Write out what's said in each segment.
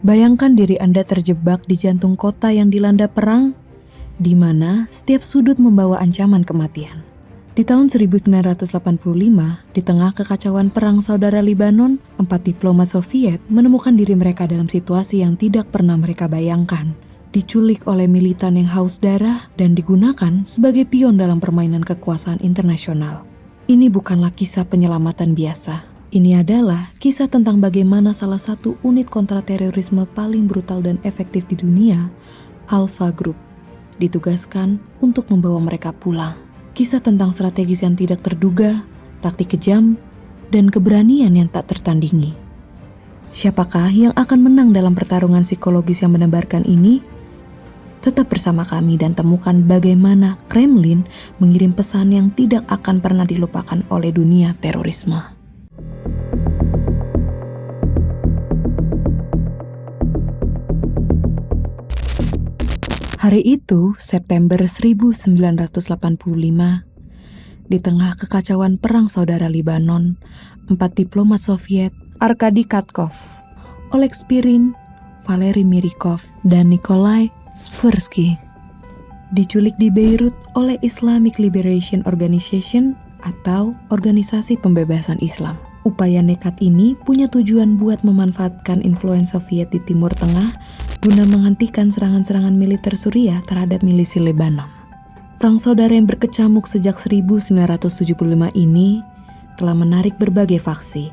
Bayangkan diri Anda terjebak di jantung kota yang dilanda perang, di mana setiap sudut membawa ancaman kematian. Di tahun 1985, di tengah kekacauan perang saudara Libanon, 4 diplomat Soviet menemukan diri mereka dalam situasi yang tidak pernah mereka bayangkan. Diculik oleh militan yang haus darah dan digunakan sebagai pion dalam permainan kekuasaan internasional. Ini bukanlah kisah penyelamatan biasa. Ini adalah kisah tentang bagaimana salah satu unit kontraterorisme paling brutal dan efektif di dunia, Alpha Group, ditugaskan untuk membawa mereka pulang. Kisah tentang strategis yang tidak terduga, taktik kejam, dan keberanian yang tak tertandingi. Siapakah yang akan menang dalam pertarungan psikologis yang menebarkan ini? Tetap bersama kami dan temukan bagaimana Kremlin mengirim pesan yang tidak akan pernah dilupakan oleh dunia terorisme. Hari itu, September 1985, di tengah kekacauan perang saudara Libanon, 4 diplomat Soviet, Arkady Katkov, Oleg Spirin, Valery Mirikov, dan Nikolai Sversky, diculik di Beirut oleh Islamic Liberation Organization atau Organisasi Pembebasan Islam. Upaya nekat ini punya tujuan buat memanfaatkan influence Soviet di Timur Tengah guna menghentikan serangan-serangan militer Suriah terhadap milisi Lebanon. Perang saudara yang berkecamuk sejak 1975 ini telah menarik berbagai faksi,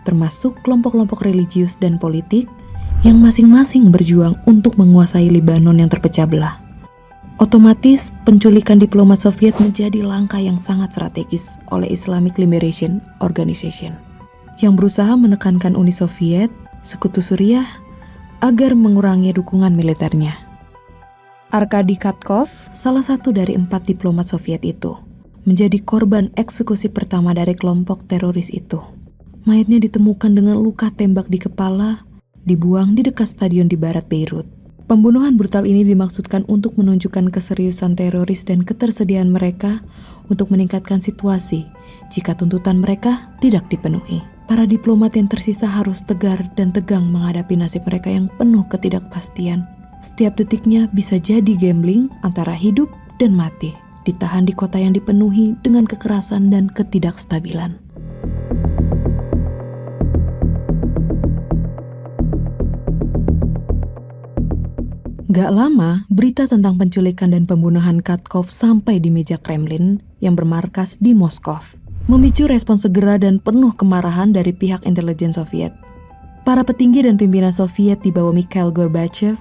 termasuk kelompok-kelompok religius dan politik yang masing-masing berjuang untuk menguasai Lebanon yang terpecah belah. Otomatis, penculikan diplomat Soviet menjadi langkah yang sangat strategis oleh Islamic Liberation Organization, yang berusaha menekankan Uni Soviet, sekutu Suriah, agar mengurangi dukungan militernya. Arkady Katkov, salah satu dari 4 diplomat Soviet itu, menjadi korban eksekusi pertama dari kelompok teroris itu. Mayatnya ditemukan dengan luka tembak di kepala, dibuang di dekat stadion di barat Beirut. Pembunuhan brutal ini dimaksudkan untuk menunjukkan keseriusan teroris dan ketersediaan mereka untuk meningkatkan situasi jika tuntutan mereka tidak dipenuhi. Para diplomat yang tersisa harus tegar dan tegang menghadapi nasib mereka yang penuh ketidakpastian. Setiap detiknya bisa jadi gambling antara hidup dan mati, ditahan di kota yang dipenuhi dengan kekerasan dan ketidakstabilan. Gak lama, berita tentang penculikan dan pembunuhan Katkov sampai di meja Kremlin yang bermarkas di Moskow, memicu respon segera dan penuh kemarahan dari pihak intelijen Soviet. Para petinggi dan pimpinan Soviet di bawah Mikhail Gorbachev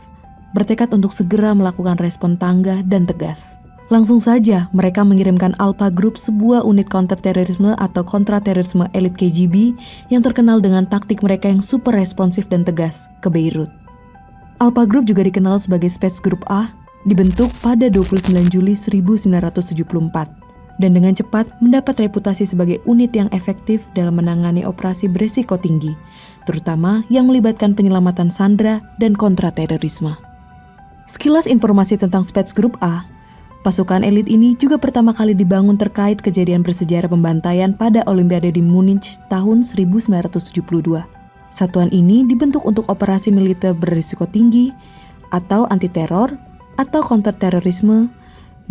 bertekad untuk segera melakukan respon tangga dan tegas. Langsung saja mereka mengirimkan Alpha Group, sebuah unit kontraterorisme atau kontraterorisme elit KGB yang terkenal dengan taktik mereka yang super responsif dan tegas, ke Beirut. Alpha Group juga dikenal sebagai Spetsgrup A, dibentuk pada 29 Juli 1974 dan dengan cepat mendapat reputasi sebagai unit yang efektif dalam menangani operasi beresiko tinggi, terutama yang melibatkan penyelamatan sandera dan kontraterorisme. Sekilas informasi tentang Spetsgrup A, pasukan elit ini juga pertama kali dibangun terkait kejadian bersejarah pembantaian pada Olimpiade di Munich tahun 1972. Satuan ini dibentuk untuk operasi militer berisiko tinggi, atau anti-teror, atau kontrterorisme,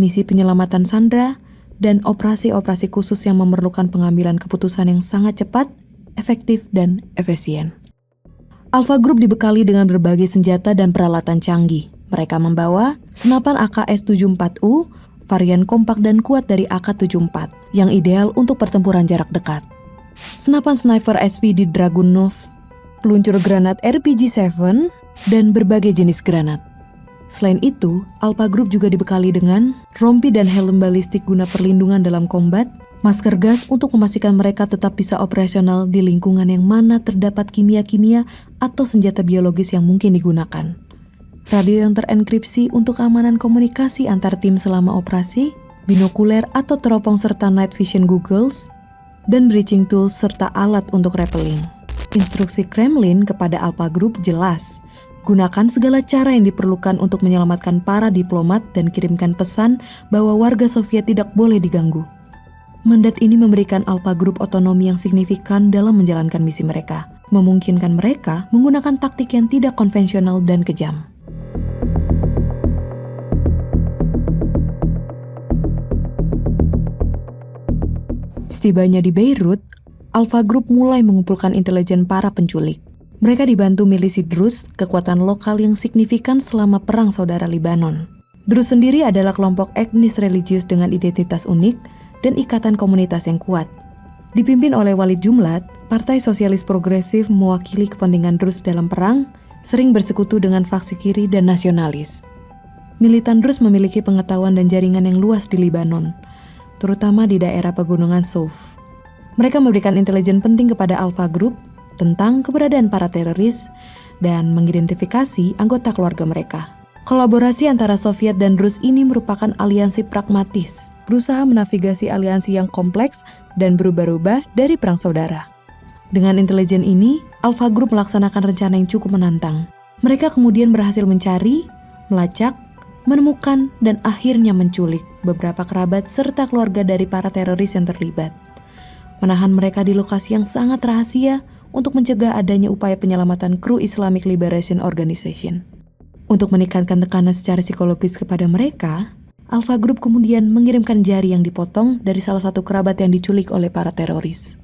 misi penyelamatan sandera, dan operasi-operasi khusus yang memerlukan pengambilan keputusan yang sangat cepat, efektif, dan efisien. Alpha Group dibekali dengan berbagai senjata dan peralatan canggih. Mereka membawa senapan AKS-74U, varian kompak dan kuat dari AK-74, yang ideal untuk pertempuran jarak dekat. Senapan sniper SVD Dragunov, peluncur granat RPG-7, dan berbagai jenis granat. Selain itu, Alpha Group juga dibekali dengan rompi dan helm balistik guna perlindungan dalam kombat, masker gas untuk memastikan mereka tetap bisa operasional di lingkungan yang mana terdapat kimia-kimia atau senjata biologis yang mungkin digunakan. Radio yang terenkripsi untuk keamanan komunikasi antar tim selama operasi, binokuler atau teropong serta night vision goggles, dan breaching tools serta alat untuk rappelling. Instruksi Kremlin kepada Alpha Group jelas, gunakan segala cara yang diperlukan untuk menyelamatkan para diplomat dan kirimkan pesan bahwa warga Soviet tidak boleh diganggu. Mandat ini memberikan Alpha Group otonomi yang signifikan dalam menjalankan misi mereka. memungkinkan mereka menggunakan taktik yang tidak konvensional dan kejam. Setibanya di Beirut, Alpha Group mulai mengumpulkan intelijen para penculik. Mereka dibantu milisi Druze, kekuatan lokal yang signifikan selama Perang Saudara Libanon. Druze sendiri adalah kelompok etnis religius dengan identitas unik dan ikatan komunitas yang kuat. Dipimpin oleh Walid Jumlat, Partai Sosialis Progresif mewakili kepentingan Druze dalam perang, sering bersekutu dengan faksi kiri dan nasionalis. Militan Druze memiliki pengetahuan dan jaringan yang luas di Libanon, terutama di daerah pegunungan Souf. Mereka memberikan intelijen penting kepada Alpha Group tentang keberadaan para teroris dan mengidentifikasi anggota keluarga mereka. Kolaborasi antara Soviet dan Druze ini merupakan aliansi pragmatis, berusaha menavigasi aliansi yang kompleks dan berubah-ubah dari perang saudara. Dengan intelijen ini, Alpha Group melaksanakan rencana yang cukup menantang. Mereka kemudian berhasil mencari, melacak, menemukan, dan akhirnya menculik beberapa kerabat serta keluarga dari para teroris yang terlibat. Menahan mereka di lokasi yang sangat rahasia untuk mencegah adanya upaya penyelamatan kru Islamic Liberation Organization. Untuk meningkatkan tekanan secara psikologis kepada mereka, Alpha Group kemudian mengirimkan jari yang dipotong dari salah satu kerabat yang diculik oleh para teroris.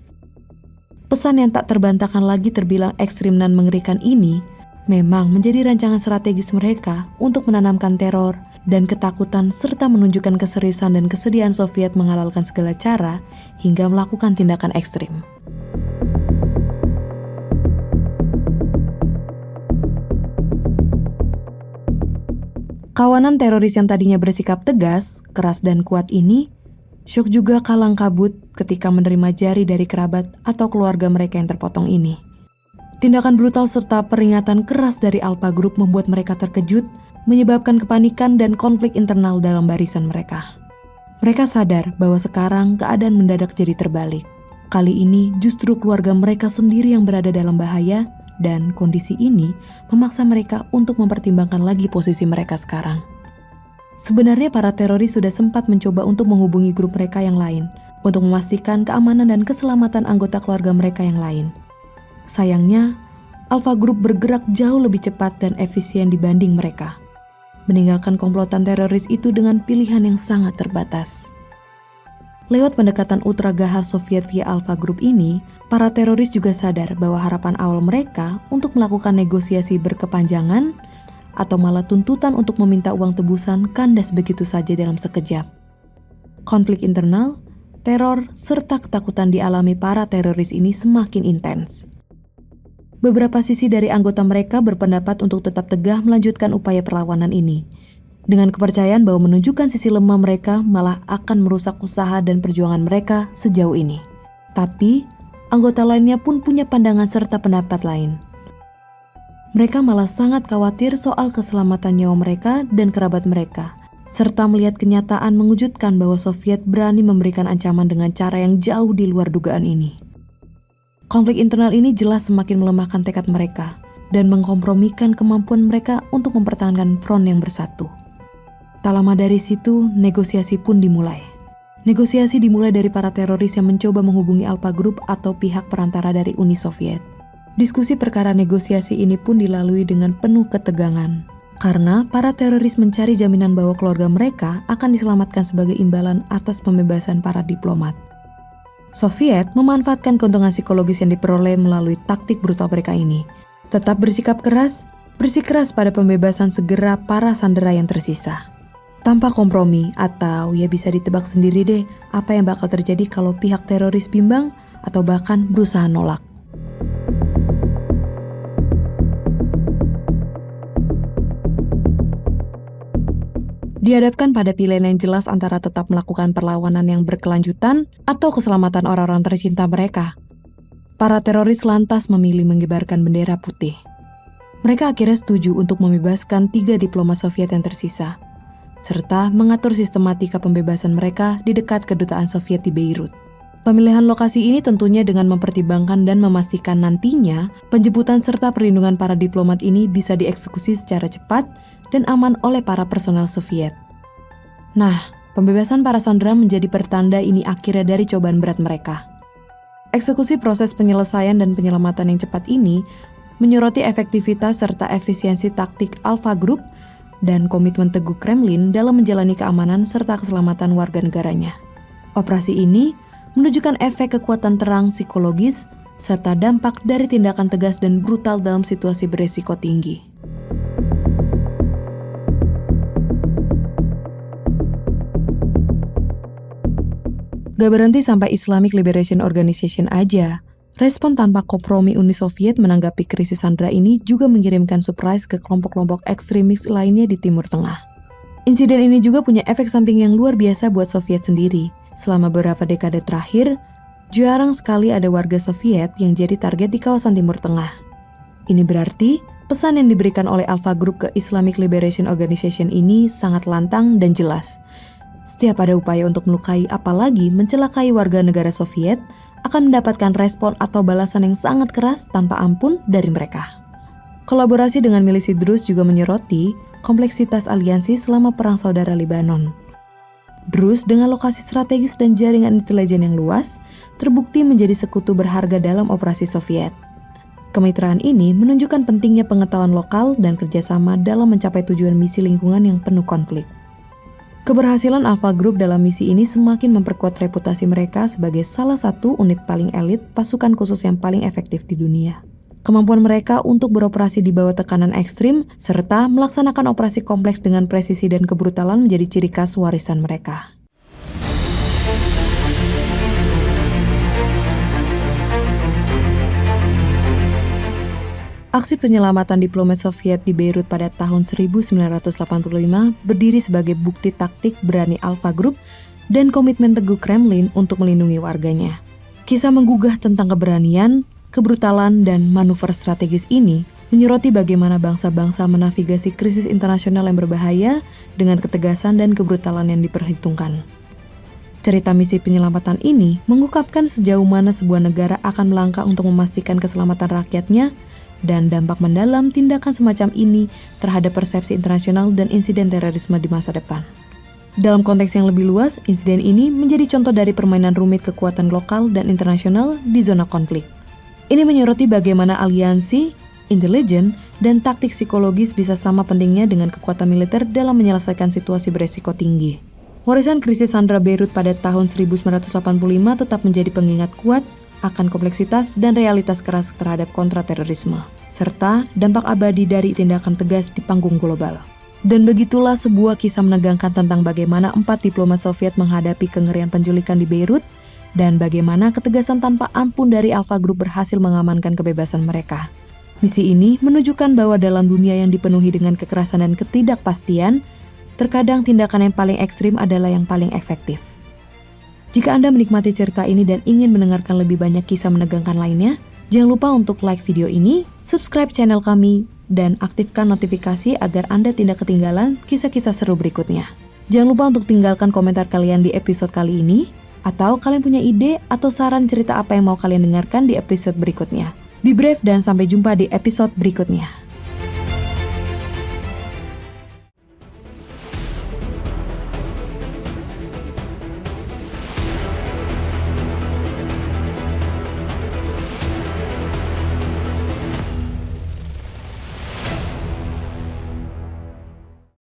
Pesan yang tak terbantahkan lagi terbilang ekstrim dan mengerikan ini memang menjadi rancangan strategis mereka untuk menanamkan teror dan ketakutan serta menunjukkan keseriusan dan kesediaan Soviet menghalalkan segala cara hingga melakukan tindakan ekstrim. Kawanan teroris yang tadinya bersikap tegas, keras dan kuat ini syok juga kalang kabut ketika menerima jari dari kerabat atau keluarga mereka yang terpotong ini. Tindakan brutal serta peringatan keras dari Alpha Group membuat mereka terkejut, menyebabkan kepanikan dan konflik internal dalam barisan mereka. Mereka sadar bahwa sekarang keadaan mendadak jadi terbalik. Kali ini justru keluarga mereka sendiri yang berada dalam bahaya, dan kondisi ini memaksa mereka untuk mempertimbangkan lagi posisi mereka sekarang. Sebenarnya para teroris sudah sempat mencoba untuk menghubungi grup mereka yang lain, untuk memastikan keamanan dan keselamatan anggota keluarga mereka yang lain. Sayangnya, Alpha Group bergerak jauh lebih cepat dan efisien dibanding mereka, meninggalkan komplotan teroris itu dengan pilihan yang sangat terbatas. Lewat pendekatan ultra gahar Soviet via Alpha Group ini, para teroris juga sadar bahwa harapan awal mereka untuk melakukan negosiasi berkepanjangan atau malah tuntutan untuk meminta uang tebusan kandas begitu saja dalam sekejap. Konflik internal, teror, serta ketakutan dialami para teroris ini semakin intens. Beberapa sisi dari anggota mereka berpendapat untuk tetap tegah melanjutkan upaya perlawanan ini, dengan kepercayaan bahwa menunjukkan sisi lemah mereka malah akan merusak usaha dan perjuangan mereka sejauh ini. Tapi, anggota lainnya pun punya pandangan serta pendapat lain. Mereka malah sangat khawatir soal keselamatan nyawa mereka dan kerabat mereka, serta melihat kenyataan mengejutkan bahwa Soviet berani memberikan ancaman dengan cara yang jauh di luar dugaan ini. Konflik internal ini jelas semakin melemahkan tekad mereka dan mengkompromikan kemampuan mereka untuk mempertahankan front yang bersatu. Tak lama dari situ, negosiasi pun dimulai. Negosiasi dimulai dari para teroris yang mencoba menghubungi Alpha Group atau pihak perantara dari Uni Soviet. Diskusi perkara negosiasi ini pun dilalui dengan penuh ketegangan, karena para teroris mencari jaminan bahwa keluarga mereka akan diselamatkan sebagai imbalan atas pembebasan para diplomat. Soviet memanfaatkan keuntungan psikologis yang diperoleh melalui taktik brutal mereka ini. Tetap bersikeras pada pembebasan segera para sandera yang tersisa. Tanpa kompromi, atau ya bisa ditebak sendiri deh apa yang bakal terjadi kalau pihak teroris bimbang atau bahkan berusaha nolak. Dihadapkan pada pilihan yang jelas antara tetap melakukan perlawanan yang berkelanjutan atau keselamatan orang-orang tercinta mereka. Para teroris lantas memilih mengibarkan bendera putih. Mereka akhirnya setuju untuk membebaskan 3 diplomat Soviet yang tersisa, serta mengatur sistematika pembebasan mereka di dekat kedutaan Soviet di Beirut. Pemilihan lokasi ini tentunya dengan mempertimbangkan dan memastikan nantinya penjemputan serta perlindungan para diplomat ini bisa dieksekusi secara cepat dan aman oleh para personel Soviet. Nah, pembebasan para sandera menjadi pertanda ini akhirnya dari cobaan berat mereka. Eksekusi proses penyelesaian dan penyelamatan yang cepat ini menyoroti efektivitas serta efisiensi taktik Alpha Group dan komitmen teguh Kremlin dalam menjalani keamanan serta keselamatan warga negaranya. Operasi ini menunjukkan efek kekuatan terang psikologis serta dampak dari tindakan tegas dan brutal dalam situasi beresiko tinggi. Gak berhenti sampai Islamic Liberation Organization aja. Respon tanpa kompromi Uni Soviet menanggapi krisis Sandra ini juga mengirimkan surprise ke kelompok-kelompok ekstremis lainnya di Timur Tengah. Insiden ini juga punya efek samping yang luar biasa buat Soviet sendiri. Selama beberapa dekade terakhir, jarang sekali ada warga Soviet yang jadi target di kawasan Timur Tengah. Ini berarti pesan yang diberikan oleh Alpha Group ke Islamic Liberation Organization ini sangat lantang dan jelas. Setiap ada upaya untuk melukai apalagi mencelakai warga negara Soviet akan mendapatkan respon atau balasan yang sangat keras tanpa ampun dari mereka. Kolaborasi dengan milisi Druze juga menyoroti kompleksitas aliansi selama Perang Saudara Lebanon. Druze dengan lokasi strategis dan jaringan intelijen yang luas terbukti menjadi sekutu berharga dalam operasi Soviet. Kemitraan ini menunjukkan pentingnya pengetahuan lokal dan kerjasama dalam mencapai tujuan misi lingkungan yang penuh konflik. Keberhasilan Alpha Group dalam misi ini semakin memperkuat reputasi mereka sebagai salah satu unit paling elit pasukan khusus yang paling efektif di dunia. Kemampuan mereka untuk beroperasi di bawah tekanan ekstrim serta melaksanakan operasi kompleks dengan presisi dan kebrutalan menjadi ciri khas warisan mereka. Aksi penyelamatan diplomat Soviet di Beirut pada tahun 1985 berdiri sebagai bukti taktik berani Alpha Group dan komitmen teguh Kremlin untuk melindungi warganya. Kisah menggugah tentang keberanian, kebrutalan, dan manuver strategis ini menyoroti bagaimana bangsa-bangsa menavigasi krisis internasional yang berbahaya dengan ketegasan dan kebrutalan yang diperhitungkan. Cerita misi penyelamatan ini mengungkapkan sejauh mana sebuah negara akan melangkah untuk memastikan keselamatan rakyatnya dan dampak mendalam tindakan semacam ini terhadap persepsi internasional dan insiden terorisme di masa depan. Dalam konteks yang lebih luas, insiden ini menjadi contoh dari permainan rumit kekuatan lokal dan internasional di zona konflik. Ini menyoroti bagaimana aliansi, intelijen, dan taktik psikologis bisa sama pentingnya dengan kekuatan militer dalam menyelesaikan situasi beresiko tinggi. Warisan krisis Sandra Beirut pada tahun 1985 tetap menjadi pengingat kuat akan kompleksitas dan realitas keras terhadap kontraterorisme, serta dampak abadi dari tindakan tegas di panggung global. Dan begitulah sebuah kisah menegangkan tentang bagaimana 4 diplomat Soviet menghadapi kengerian penculikan di Beirut, dan bagaimana ketegasan tanpa ampun dari Alpha Group berhasil mengamankan kebebasan mereka. Misi ini menunjukkan bahwa dalam dunia yang dipenuhi dengan kekerasan dan ketidakpastian, terkadang tindakan yang paling ekstrim adalah yang paling efektif. Jika Anda menikmati cerita ini dan ingin mendengarkan lebih banyak kisah menegangkan lainnya, jangan lupa untuk like video ini, subscribe channel kami, dan aktifkan notifikasi agar Anda tidak ketinggalan kisah-kisah seru berikutnya. Jangan lupa untuk tinggalkan komentar kalian di episode kali ini, atau kalian punya ide atau saran cerita apa yang mau kalian dengarkan di episode berikutnya. Be brave dan sampai jumpa di episode berikutnya.